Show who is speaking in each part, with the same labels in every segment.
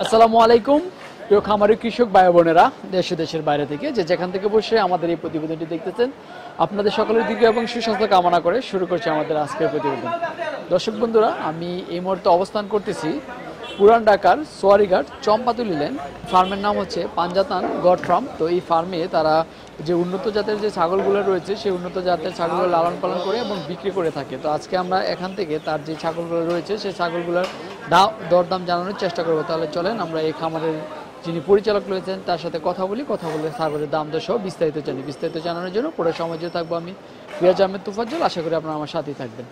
Speaker 1: আসসালামু আলাইকুম প্রিয় খামারি কৃষক ভাই বোনেরা দেশে দেশের বাইরে থেকে যে যেখান থেকে বসে আমাদের এই প্রতিবেদনটি দেখতেছেন আপনাদের সকলের দীর্ঘ এবং সুস্বাস্থ্য কামনা করে শুরু করছি আমাদের আজকের প্রতিবেদন। দর্শক বন্ধুরা, আমি এই মুহূর্তে অবস্থান করতেছি পুরান ঢাকার সোয়ারিঘাট চম্পাতুলি লেন। ফার্মের নাম হচ্ছে পাঞ্জাতান গড ফার্ম। তো এই ফার্মে তারা যে উন্নত জাতের যে ছাগলগুলো রয়েছে সেই উন্নত জাতের ছাগলগুলো লালন পালন করে এবং বিক্রি করে থাকে। তো আজকে আমরা এখান থেকে তার যে ছাগলগুলো রয়েছে সেই ছাগলগুলোর দরদাম জানানোর চেষ্টা করবো। তাহলে চলেন আমরা এই খামারের যিনি পরিচালক রয়েছেন তার সাথে কথা বলে ছাগলের দাম দর সহ বিস্তারিত জানি। বিস্তারিত জানানোর জন্য পুরো সময় জুড়ে থাকবো আমি রিয়াজ আহমেদ তুফাজ্জল। আশা করি আপনারা আমার সাথেই থাকবেন।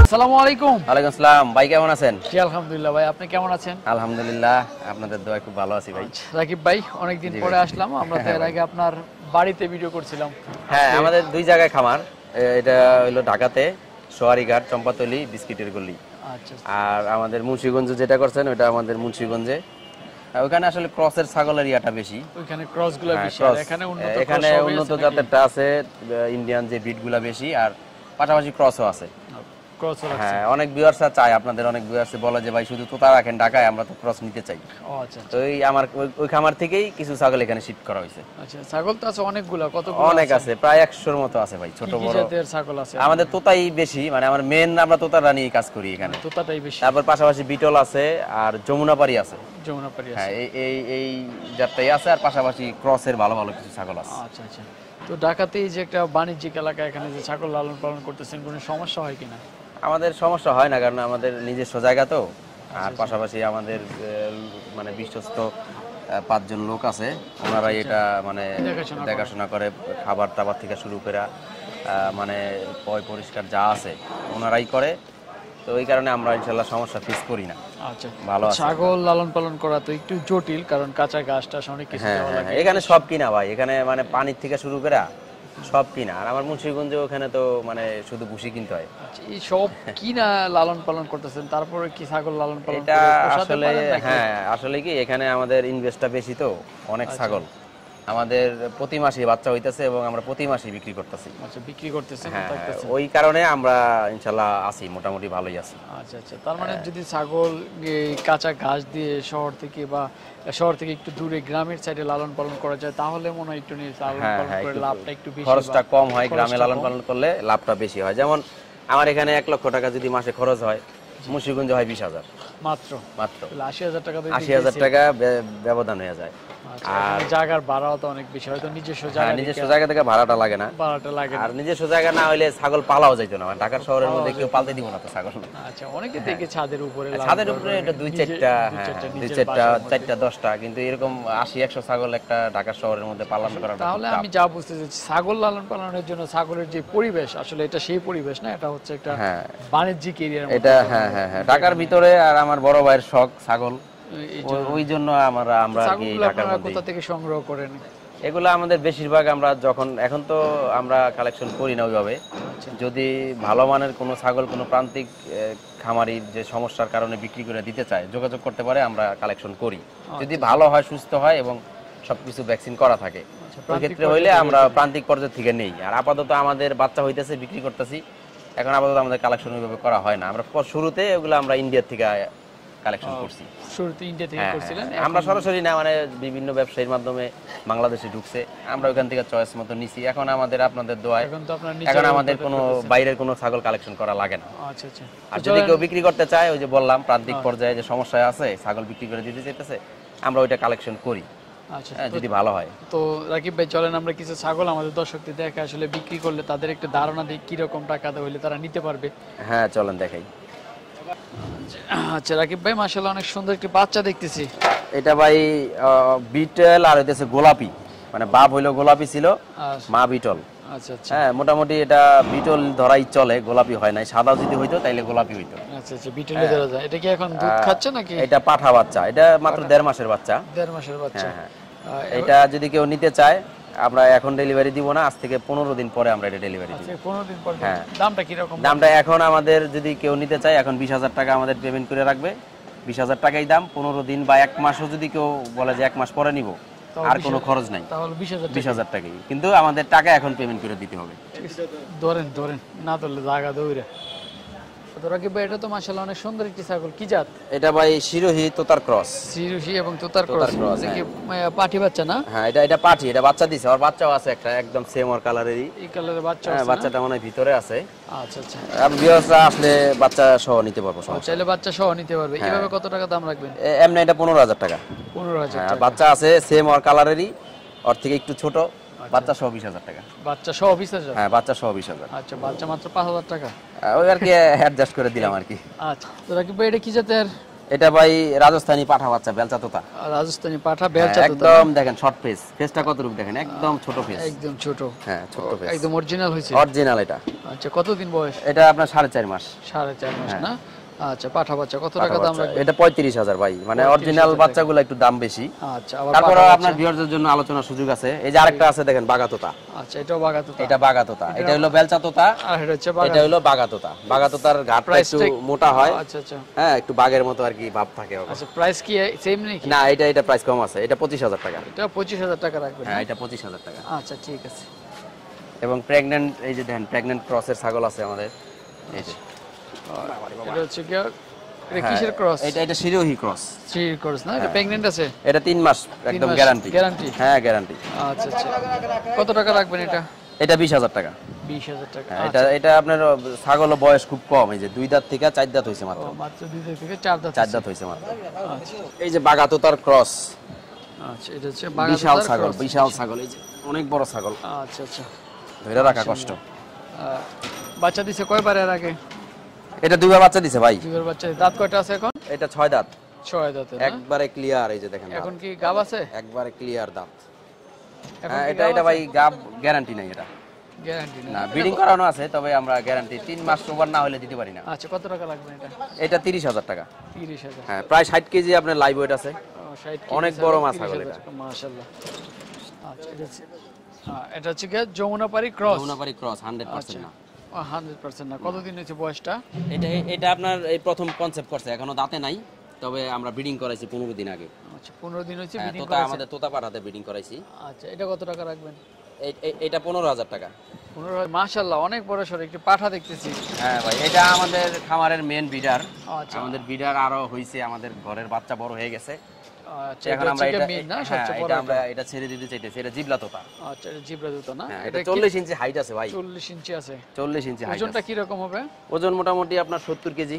Speaker 1: আসসালামু আলাইকুম।
Speaker 2: ওয়ালাইকুম আসসালাম। ভাই কেমন আছেন?
Speaker 1: জি আলহামদুলিল্লাহ। ভাই আপনি কেমন আছেন?
Speaker 2: আলহামদুলিল্লাহ, আপনাদের দোয়ায় খুব ভালো আছি ভাই।
Speaker 1: রাকিব ভাই, অনেকদিন পরে আসলাম। আমরা তো এর আগে আপনার বাড়িতে ভিডিও করছিলাম।
Speaker 2: হ্যাঁ, আমাদের দুই জায়গায় খামার। এটা হলো ঢাকাতে সোয়ারিঘাট চম্পাতলি বিস্কিটের গলি। আচ্ছা। আর আমাদের মুন্সিগঞ্জ যেটা করছেন ওটা আমাদের মুন্সিগঞ্জে। ওখানে আসলে ক্রসের ছাগলের ইয়াটা বেশি, ওখানে ক্রসগুলো বেশি। এখানে উন্নত জাতেরটা আছে, ইন্ডিয়ান যে ব্রিডগুলো বেশি, আর পাশাপাশি ক্রসও আছে। হ্যাঁ, অনেক ভিউয়ার্স চায়, আপনাদের অনেক ভিউয়ার্স বলে যে ভাই শুধু তোতা রাখেন ঢাকায়, আমরা তো ক্রস নিতে চাই। তো এই আমার ওই খামার থেকেই কিছু ছাগল এখানে শিফট করা হয়েছে।
Speaker 1: আচ্ছা, ছাগল তো আছে অনেকগুলো, কতগুলো?
Speaker 2: অনেক আছে, প্রায় 100-এর মতো আছে ভাই, ছোট বড় জাতের ছাগল আছে। আমাদের তোতাই বেশি, মানে আমার মেন আমরা তোতাটা নিয়ে কাজ করি এখানে, তোতাটাই বেশি। তারপর পাশাপাশি বিটল আছে আর যমুনাপাড়ি আছে। যমুনাপাড়ি আছে, হ্যাঁ, এই জাতটাই আছে। আর পাশাপাশি ক্রসের ভালো ভালো কিছু ছাগল আছে।
Speaker 1: আচ্ছা আচ্ছা। তো ঢাকাতে যে একটা বাণিজ্যিক এলাকা, এখানে যে ছাগল লালন পালন করতেছেন, কোনো সমস্যা হয় কিনা?
Speaker 2: আমাদের সমস্যা হয় না, কারণ আমাদের নিজস্ব জায়গা তো। আর পাশাপাশি আমাদের মানে বিশ্বস্ত 5 জন লোক আছে, ওনারাই এটা মানে দেখাশোনা করে, খাবার টাবার থেকে শুরু করে মানে পরিষ্কার যা আছে ওনারাই করে। তো এই কারণে আমরা ইনশাআল্লাহ সমস্যা ফেস করি না।
Speaker 1: আচ্ছা,
Speaker 2: ভালো আছে।
Speaker 1: ছাগল লালন পালন করা তো একটু জটিল, কারণ কাঁচা ঘাসটা অনেক কিছু দেওয়া লাগে।
Speaker 2: এখানে সব কিনা ভাই, এখানে মানে পানির থেকে শুরু করে সব কিনা। আর আমার মুন্সিগঞ্জে ওখানে তো মানে শুধু ভুসি কিনতে হয়।
Speaker 1: এই সব কিনা লালন পালন করতেছেন, তারপরে কি ছাগল লালন পালন
Speaker 2: এটা আসলে হ্যাঁ, আসলে কি এখানে আমাদের ইনভেস্টটা বেশি, তো অনেক ছাগল আমাদের প্রতি মাসে বাচ্চা হইতেছে এবং আমরা প্রতি মাসে বিক্রি করতেছি।
Speaker 1: আচ্ছা, বিক্রি করতেছেন,
Speaker 2: ওই কারণে আমরা ইনশাআল্লাহ আছি, মোটামুটি ভালোই আছি।
Speaker 1: আচ্ছা আচ্ছা। তার মানে যদি ছাগল কাঁচা ঘাস দিয়ে শহর থেকে একটু দূরে গ্রামের সাইডে লালন পালন করা যায়, তাহলে মনে হয় একটু লালন পালন করে লাভটা একটু বেশি, খরচটা কম হয়। গ্রামে লালন পালন করলে লাভটা বেশি হয়। যেমন আমার এখানে 1 লক্ষ টাকা যদি মাসে খরচ হয়, মুন্সিগঞ্জে হয় 20,000 মাত্র 80,000 টাকা।
Speaker 2: 80,000 টাকা ব্যবধান হয়ে যায়।
Speaker 1: আর জায়গার ভাড়াও তো অনেক বেশি, হয়তো নিজস্ব
Speaker 2: জায়গা থেকে ভাড়াটা লাগে না। আর নিজস্ব জায়গা না হইলে ছাগল পালাও যাইতো না, ঢাকার শহরের মধ্যে কেউ পালতে দিব না তো ছাগল।
Speaker 1: আচ্ছা, অনেকে দেখে ছাদের উপরে
Speaker 2: এটা 2-4টা, 2-4টা 4টা 10টা, কিন্তু এরকম 80-100 ছাগল একটা ঢাকার শহরের মধ্যে পালন করা।
Speaker 1: তাহলে আমি যা বুঝতে চাচ্ছি, ছাগল লালন পালনের জন্য ছাগলের যে পরিবেশ, আসলে এটা সেই পরিবেশ না, এটা হচ্ছে একটা বাণিজ্যিক এরিয়ার মধ্যে।
Speaker 2: এটা হ্যাঁ, ঢাকার ভিতরে। আর আমার বড় ভাইয়ের শখ ছাগল, ওই জন্য আমরা
Speaker 1: কোথা থেকে সংগ্রহ করেন
Speaker 2: এগুলো? আমাদের বেশিরভাগ আমরা এখন তো আমরা কালেকশন করি না ওইভাবে। যদি ভালো মানের কোনো ছাগল কোনো প্রান্তিক খামারির যে সমস্যার কারণে বিক্রি করে দিতে চায়, যোগাযোগ করতে পারে, আমরা কালেকশন করি। যদি ভালো হয়, সুস্থ হয় এবং সবকিছু ভ্যাকসিন করা থাকে, ওই ক্ষেত্রে হইলে আমরা প্রান্তিক পর্যায় থেকে নেই। আর আপাতত আমাদের বাচ্চা হইতেছে, বিক্রি করতেছি, এখন আপাতত আমাদের কালেকশন ওইভাবে করা হয় না। আমরা শুরুতে ওগুলো আমরা ইন্ডিয়া থেকে কালেকশন করছি।
Speaker 1: শুরুতে ইন্ডিয়া থেকে করছিলেন?
Speaker 2: আমরা সরাসরি না, মানে বিভিন্ন ব্যবসায়ীর মাধ্যমে বাংলাদেশে ঢুকছে, আমরা ওখান থেকে চয়েস মতো নিছি। এখন আপনাদের দোয়ায় এখন আমাদের কোনো বাইরের কোনো ছাগল কালেকশন করা লাগে না।
Speaker 1: আচ্ছা আচ্ছা।
Speaker 2: আর যদি কেউ বিক্রি করতে চায়, ওই যে বললাম প্রান্তিক পর্যায়ে যে সমস্যা আছে, ছাগল বিক্রি করে দিতে চাইতেছে, আমরা ওইটা কালেকশন করি। আচ্ছা, যদি ভালো হয়।
Speaker 1: তো রাকিব ভাই, চলেন আমরা কিছু ছাগল আমাদের দর্শকদের দেখে আসলে বিক্রি করলে তাদের একটা ধারণা দিই কি রকম টাকা হইলে তারা নিতে পারবে।
Speaker 2: হ্যাঁ, চলেন দেখাই।
Speaker 1: আচ্ছা রাকিব ভাই, মাশাআল্লাহ অনেক সুন্দর একটা বাচ্চা দেখতেছি।
Speaker 2: এটা ভাই বিটল, আর হইতেছে গোলাপি, মানে বাপ হইলো গোলাপি ছিল, মা বিটল। আচ্ছা আচ্ছা। হ্যাঁ, মোটামুটি এটা বিটল ধরাই চলে, গোলাপি হয় নাই। সাদা যদি হইতো তাইলে গোলাপি হইতো।
Speaker 1: আচ্ছা আচ্ছা, বিটলে ধরা যায়। এটা কি এখন দুধ খাচ্ছে নাকি?
Speaker 2: এটা পাঠা বাচ্চা, এটা মাত্র 1.5 মাসের বাচ্চা।
Speaker 1: 1.5 মাসের বাচ্চা।
Speaker 2: এটা যদি কেউ নিতে চায়, আমরা এখন ডেলিভারি দিব না, আজ থেকে 15 দিন পরে আমরা এটা ডেলিভারি দিব।
Speaker 1: আচ্ছা 15 দিন পর।
Speaker 2: হ্যাঁ।
Speaker 1: দামটা কি রকম?
Speaker 2: দামটা এখন আমাদের যদি কেউ নিতে চায় এখন 20,000 টাকা আমাদের পেমেন্ট করে রাখবে, 20,000 টাকাই দাম। 15 দিন বা 1 মাসও যদি কেউ বলে যে 1 মাস পরে নিব, আর কোনো খরচ নাই,
Speaker 1: তাহলে
Speaker 2: 20,000 টাকাই, কিন্তু আমাদের টাকা এখন পেমেন্ট করে দিতে হবে।
Speaker 1: ধরেন না ধরলে জায়গা দৌড়ে। তো রাকিব ভাই এটা তো মাশাআল্লাহ অনেক সুন্দর একটি ছাগল, কি জাত?
Speaker 2: এটা ভাই শিরোহী তোতার ক্রস।
Speaker 1: শিরোহী এবং তোতার ক্রস, কি পাঠি বাচ্চা না?
Speaker 2: হ্যাঁ, এটা পাঠি, এটা বাচ্চা দিছে, আর বাচ্চাও আছে একটা একদম সেম ওর কালারেরই।
Speaker 1: এই কালারের বাচ্চা আছে?
Speaker 2: হ্যাঁ, বাচ্চাটা মনে হয় ভিতরে আছে।
Speaker 1: আচ্ছা আচ্ছা,
Speaker 2: আপনি ভিউয়ার্সরা আসলে বাচ্চা সহ নিতে পারবো,
Speaker 1: চাইলে বাচ্চা সহ নিতে পারবে। এইভাবে কত টাকা দাম রাখবেন?
Speaker 2: এমনি এটা 15,000 টাকা।
Speaker 1: 15,000
Speaker 2: হ্যাঁ,
Speaker 1: টাকা।
Speaker 2: বাচ্চা আছে সেম ওর কালারেরই, ওর থেকে একটু ছোট, বাচ্চা সহ 20,000 টাকা।
Speaker 1: বাচ্চা সহ 20,000?
Speaker 2: হ্যাঁ, বাচ্চা সহ 20,000।
Speaker 1: আচ্ছা, বাচ্চা মাত্র 5,000 টাকা।
Speaker 2: ওই আর কি অ্যাডজাস্ট করে দিলাম আর কি।
Speaker 1: আচ্ছা, তো রাকিব ভাই এটা কি জাতের?
Speaker 2: এটা ভাই রাজস্থানী পাঠা বাচ্চা, বেলচা তোতা।
Speaker 1: রাজস্থানী পাঠা বেলচা তোতা,
Speaker 2: একদম দেখেন শর্ট ফেস, ফেসটা কত রূপ দেখেন, একদম ছোট ফেস,
Speaker 1: একদম ছোট।
Speaker 2: হ্যাঁ, ছোট ফেস,
Speaker 1: একদম অরিজিনাল হইছে?
Speaker 2: অরিজিনাল এটা।
Speaker 1: আচ্ছা, কতদিন বয়স?
Speaker 2: এটা আপনার 4.5 মাস।
Speaker 1: 4.5 মাস না? আচ্ছা, পাঠা বাচ্চা কত টাকা দাম রাখবেন?
Speaker 2: এটা 35,000 ভাই, মানে অরিজিনাল বাচ্চাগুলো একটু দাম বেশি।
Speaker 1: আচ্ছা, আবার
Speaker 2: তারপর আপনার ভিউয়ারদের জন্য আলোচনার সুযোগ আছে। এই যে আরেকটা আছে দেখেন, বাগা তোতা।
Speaker 1: আচ্ছা, এটাও বাগা তোতা?
Speaker 2: এটা বাগা তোতা, এটা হলো বেলচা তোতা,
Speaker 1: আর এটা হচ্ছে বাগা।
Speaker 2: এটা হলো বাগা তোতা। বাগা তোতার ঘাটটা একটু মোটা হয়।
Speaker 1: আচ্ছা আচ্ছা,
Speaker 2: হ্যাঁ, একটু বাগের মতো আর কি ভাব থাকে।
Speaker 1: আচ্ছা, প্রাইস কি সেম নাকি?
Speaker 2: না, এটা প্রাইস কম আছে, এটা 25,000 টাকা।
Speaker 1: এটা 25,000 টাকা রাখবেন?
Speaker 2: হ্যাঁ, এটা 25,000 টাকা।
Speaker 1: আচ্ছা, ঠিক আছে।
Speaker 2: এবং প্রেগন্যান্ট, এই যে দেখেন প্রেগন্যান্ট ক্রসের ছাগল আছে আমাদের, এই যে।
Speaker 1: এটা হচ্ছে কি, এটা কিসের ক্রস?
Speaker 2: এটা শিরোহী ক্রস।
Speaker 1: শিরোহী ক্রস না? এটা প্রেগন্যান্ট আছে?
Speaker 2: এটা 3 মাস একদম গ্যারান্টি।
Speaker 1: গ্যারান্টি?
Speaker 2: হ্যাঁ, গ্যারান্টি।
Speaker 1: আচ্ছা আচ্ছা, কত টাকা রাখবেন এটা?
Speaker 2: এটা 20,000 টাকা।
Speaker 1: 20,000 টাকা।
Speaker 2: এটা আপনার ছাগলের বয়স খুব কম, এই যে 2 দাঁত থেকে 4 দাঁত হইছে মাত্র।
Speaker 1: মাত্র 2 থেকে 4 দাঁত?
Speaker 2: 4 দাঁত হইছে মাত্র।
Speaker 1: আচ্ছা,
Speaker 2: এই যে বাগা তোতার ক্রস।
Speaker 1: আচ্ছা, এটা হচ্ছে বাগা
Speaker 2: বিশাল
Speaker 1: তোতার
Speaker 2: ছাগল,
Speaker 1: ক্রস।
Speaker 2: বিশাল ছাগল, এই যে অনেক বড় ছাগল।
Speaker 1: আচ্ছা আচ্ছা,
Speaker 2: ধরে রাখা কষ্ট।
Speaker 1: বাচ্চা দিছে কয়বার এর আগে?
Speaker 2: এটা 2 বার বাচ্চা দিছে ভাই।
Speaker 1: 2 বার বাচ্চা। দাঁত কয়টা আছে এখন?
Speaker 2: এটা 6 দাঁত।
Speaker 1: 6 দাঁতে না?
Speaker 2: একবারে ক্লিয়ার, এই যে দেখেন।
Speaker 1: এখন কি গাব আছে?
Speaker 2: একবারে ক্লিয়ার দাঁত।
Speaker 1: এখন
Speaker 2: হ্যাঁ, এটা ভাই গাব গ্যারান্টি নাই, এটা
Speaker 1: গ্যারান্টি
Speaker 2: না, ব্রিডিং করানো আছে, তবে আমরা গ্যারান্টি 3 মাস ওভার না হলে দিতে পারি না।
Speaker 1: আচ্ছা, কত টাকা লাগবে এটা?
Speaker 2: এটা 30,000 টাকা।
Speaker 1: 30,000?
Speaker 2: হ্যাঁ, প্রায় 60 কেজি আপনার লাইভ ওয়েট আছে।
Speaker 1: 60
Speaker 2: অনেক বড় মাছ ছাগল এটা।
Speaker 1: মাশাআল্লাহ। আচ্ছা, এটা হচ্ছে কি যমুনাপাড়ি ক্রস?
Speaker 2: যমুনাপাড়ি ক্রস 100% না।
Speaker 1: 100% না। কতদিন হয়েছে বয়সটা?
Speaker 2: এটা আপনার এই প্রথম কনসেপ্ট করছে, এখনো দাঁতে নাই, তবে আমরা ব্রিডিং করাইছি 15 দিন আগে।
Speaker 1: আচ্ছা, 15 দিন হয়েছে ব্রিডিং
Speaker 2: তোতা,
Speaker 1: করাইছে?
Speaker 2: আমাদের তোতা পাঠাতে ব্রিডিং করাইছি।
Speaker 1: আচ্ছা, এটা কত টাকা রাখবেন?
Speaker 2: এটা 15,000 টাকা।
Speaker 1: 15,000? মাশাআল্লাহ, অনেক বড় সর একটি পাঠা দেখতেছি।
Speaker 2: হ্যাঁ ভাই, এটা আমাদের খামারের মেন বিডার।
Speaker 1: আচ্ছা,
Speaker 2: আমাদের বিডার আরো হইছে, আমাদের ঘরের বাচ্চা বড় হয়ে গেছে।
Speaker 1: আচ্ছা,
Speaker 2: এখন আমরা এটা
Speaker 1: মেন না সবচেয়ে বড়?
Speaker 2: আমরা এটা ছেড়ে দিতে চাইতেছি। এটা জিবলা তোতা।
Speaker 1: আচ্ছা, এটা জিব্রা দুটো না?
Speaker 2: এটা 40 ইঞ্চি হাইট আছে ভাই।
Speaker 1: 40 ইঞ্চি আছে?
Speaker 2: 40 ইঞ্চি হাইট।
Speaker 1: ওজনটা কি রকম হবে?
Speaker 2: ওজন মোটামুটি আপনার 70 কেজি।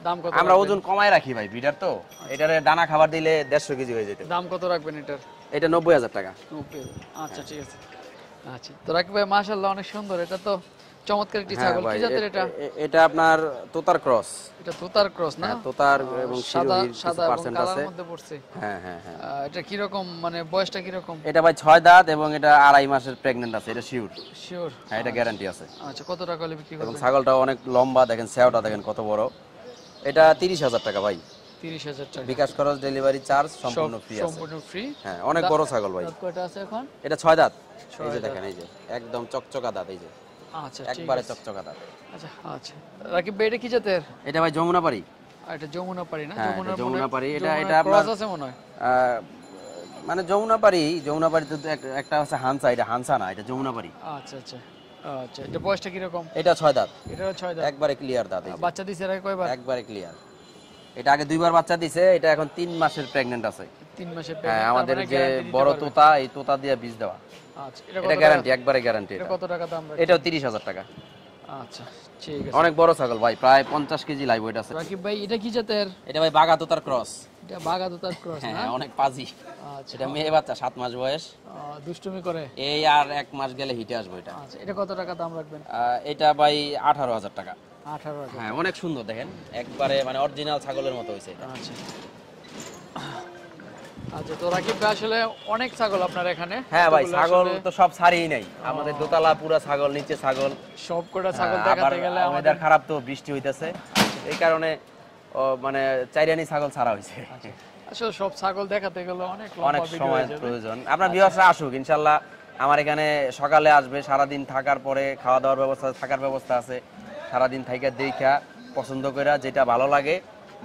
Speaker 1: দাম কত?
Speaker 2: আমরা ওজন কমায় রাখি ভাই, বিডার তো। এটারে দানা খাবার দিলে 150 কেজি হয়ে যেত।
Speaker 1: দাম কত রাখবেন এটার?
Speaker 2: এটা 90,000 টাকা।
Speaker 1: 90,000? আচ্ছা, ঠিক আছে। আচ্ছা, তো রাকিব ভাই মাশাআল্লাহ অনেক সুন্দর, এটা তো চমৎকার একটি ছাগল। কি জাতের এটা?
Speaker 2: এটা আপনার তোতার ক্রস।
Speaker 1: এটা তোতার ক্রস না?
Speaker 2: তোতার এবং
Speaker 1: সাদা
Speaker 2: শিরোহির
Speaker 1: সাদা এবং
Speaker 2: 1%
Speaker 1: কালার
Speaker 2: আছে।
Speaker 1: মধ্যে পড়ছে।
Speaker 2: হ্যাঁ হ্যাঁ হ্যাঁ।
Speaker 1: এটা কি রকম, মানে বয়সটা কি রকম?
Speaker 2: এটা ভাই 6 দাঁত এবং এটা 2.5 মাসের প্রেগন্যান্ট আছে, এটা শিওর।
Speaker 1: শিওর?
Speaker 2: হ্যাঁ, এটা গ্যারান্টি আছে।
Speaker 1: আচ্ছা, কত টাকা হলে বিক্রি
Speaker 2: এবং
Speaker 1: করবেন?
Speaker 2: ছাগলটা অনেক লম্বা, দেখেন সেওটা দেখেন কত বড়। এটা 30,000 টাকা ভাই।
Speaker 1: 30,000 টাকা?
Speaker 2: বিকাশ খরচ, ডেলিভারি চার্জ সম্পূর্ণ ফ্রি আছে।
Speaker 1: সম্পূর্ণ ফ্রি?
Speaker 2: হ্যাঁ, অনেক বড় ছাগল ভাই।
Speaker 1: দাঁত কয়টা আছে এখন?
Speaker 2: এটা 6 দাঁত। এই যে দেখেন, এই যে একদম চকচকা দাঁত, এই যে
Speaker 1: আচ্ছা, ঠিক
Speaker 2: একবারে
Speaker 1: আছে।
Speaker 2: চকচকা দাঁত।
Speaker 1: আচ্ছা আচ্ছা, রাকিব ভাই এটা কি জাতের?
Speaker 2: এটা ভাই যমুনাপাড়ি।
Speaker 1: এটা যমুনাপাড়ি না?
Speaker 2: হ্যাঁ, এটা যমুনাপাড়ি। এটা
Speaker 1: ক্রস
Speaker 2: আপনার
Speaker 1: আছে মনে হয়।
Speaker 2: মানে যমুনাপাড়িতে তো একটা আছে হানসা, এটা হানসা না, এটা যমুনাপাড়ি।
Speaker 1: আচ্ছা আচ্ছা আচ্ছা, এটা বয়সটা কি রকম?
Speaker 2: এটা 6 দাঁত।
Speaker 1: এটাও 6 দাঁত?
Speaker 2: একবারে ক্লিয়ার দাঁত, এই যে।
Speaker 1: বাচ্চা দিছে এর আগে কয়বার?
Speaker 2: একবারে ক্লিয়ার। এটা আগে 2 বার বাচ্চা দিছে, এটা এখন 3 মাসের প্রেগন্যান্ট আছে।
Speaker 1: 3 মাসের?
Speaker 2: হ্যাঁ, আমাদের যে বড় তোতা, এই তোতা দিয়ে বীজ দেওয়া।
Speaker 1: আচ্ছা,
Speaker 2: এটা গ্যারান্টি, একবারে গ্যারান্টি।
Speaker 1: এটা কত টাকা দাম রাখবেন?
Speaker 2: এটাও 30,000 টাকা।
Speaker 1: আচ্ছা, ঠিক আছে।
Speaker 2: অনেক বড় ছাগল ভাই, প্রায় 50 কেজি লাইভ ওয়েট আছে।
Speaker 1: রাকিব ভাই এটা কি জাতের?
Speaker 2: এটা ভাই বাগা তোতার ক্রস।
Speaker 1: এটা বাগা তোতার ক্রস না?
Speaker 2: হ্যাঁ, অনেক পাজি।
Speaker 1: আচ্ছা,
Speaker 2: এটা মেয়ে বাচ্চা, 7 মাস বয়স।
Speaker 1: দুষ্টুমি করে?
Speaker 2: এই আর 1 মাস গেলে হিটে আসবে এটা।
Speaker 1: আচ্ছা, এটা কত টাকা দাম রাখবেন?
Speaker 2: এটা ভাই 18,000 টাকা।
Speaker 1: 18,000?
Speaker 2: হ্যাঁ, অনেক সুন্দর দেখেন, একবারে মানে অরিজিনাল ছাগলের মতো হইছে এটা।
Speaker 1: আচ্ছা আচ্ছা, তো রাকিব ভাই আসলে অনেক ছাগল আপনার এখানে?
Speaker 2: হ্যাঁ ভাই, ছাগল তো সব ছাড়িই নাই আমাদের, দোতলা পুরা ছাগল, নিচে ছাগল,
Speaker 1: সব কটা ছাগল দেখাতে গেলে
Speaker 2: আমাদের খারাপ, তো বৃষ্টি হইতেছে, এই কারণে মানে চাইরানি ছাগল ছাড়া হইছে।
Speaker 1: আসলে সব ছাগল দেখাতে গেলে অনেক
Speaker 2: সময় প্রয়োজন। আপনার ভিউয়ার্সরা আসুক, ইনশাআল্লাহ আমার এখানে সকালে আসবে, সারাদিন থাকার পরে খাওয়া দাওয়ার ব্যবস্থা, থাকার ব্যবস্থা আছে, সারাদিন থাইকা দেখা পছন্দ করে যেটা ভালো লাগে,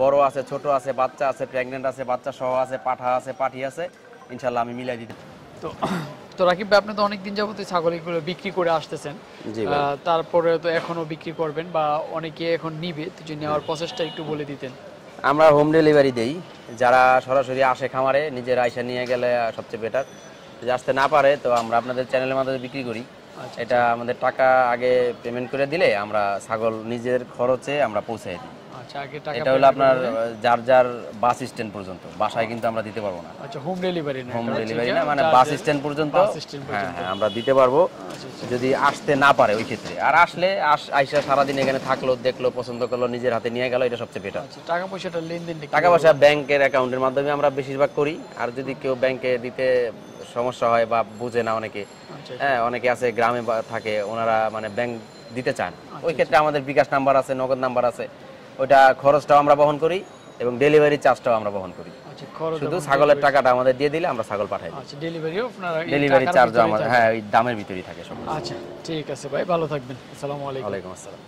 Speaker 2: বড় আছে, ছোট আছে, বাচ্চা আছে, প্রেগনেন্ট আছে, বাচ্চা সহ আছে, পাঠা আছে, পাঠি আছে, ইনশাল্লাহ আমি মিলাই দিতে।
Speaker 1: তো তো রাকিব ভাই, আপনি তো অনেকদিন যাবত ছাগলগুলো বিক্রি করে আসতেছেন,
Speaker 2: জি ভাই।
Speaker 1: তারপরে তো এখনো বিক্রি করবেন বা অনেকে এখন নিবে, তো যে নেওয়ার প্রসেসটা একটু বলে দিতেন।
Speaker 2: আমরা হোম ডেলিভারি দেই, যারা সরাসরি আসে খামারে নিজের আইসা নিয়ে গেলে সবচেয়ে বেটার। যদি আসতে না পারে তো আমরা আপনাদের চ্যানেলের মাধ্যমে বিক্রি করি। এটা আমাদের টাকা আগে পেমেন্ট করে দিলে আমরা ছাগল নিজের খরচে আমরা পৌঁছে দিই। এটা হলো আপনার যার যার বাস স্ট্যান্ড পর্যন্ত, বাসায় কিন্তু আমরা দিতে পারবো না।
Speaker 1: আচ্ছা, হোম ডেলিভারি না,
Speaker 2: হোম ডেলিভারি না, মানে বাস স্ট্যান্ড পর্যন্ত হ্যাঁ আমরা দিতে পারবো যদি আসতে না পারে ওই ক্ষেত্রে। আর আসলে আইসা সারাদিন এখানে থাকলো, দেখলো, পছন্দ করলো, নিজের হাতে নিয়ে গেল, এটা সবচেয়ে বেটার।
Speaker 1: টাকা পয়সাটা লেনদেন,
Speaker 2: টাকা পয়সা ব্যাংকের অ্যাকাউন্টের মাধ্যমে আমরা বেশিরভাগ করি। আর যদি কেউ ব্যাংকে দিতে সমস্যা হয় বা বুঝে না অনেকে, হ্যাঁ অনেকে আছে গ্রামে থাকে, ওনারা মানে ব্যাংক দিতে চান, ওই ক্ষেত্রে আমাদের বিকাশ নাম্বার আছে, নগদ নাম্বার আছে, ওইটা খরচটাও আমরা বহন করি এবং ডেলিভারি চার্জটাও আমরা বহন করি। শুধু ছাগলের টাকাটা আমাদের দিয়ে দিলে আমরা ছাগল পাঠাই দিই। ডেলিভারি চার্জও আমাদের হ্যাঁ ওই দামের ভিতরেই থাকে সব।
Speaker 1: আচ্ছা ঠিক আছে ভাই, ভালো থাকবেন। আসসালামু আলাইকুম।
Speaker 2: ওয়ালাইকুম আসসালাম।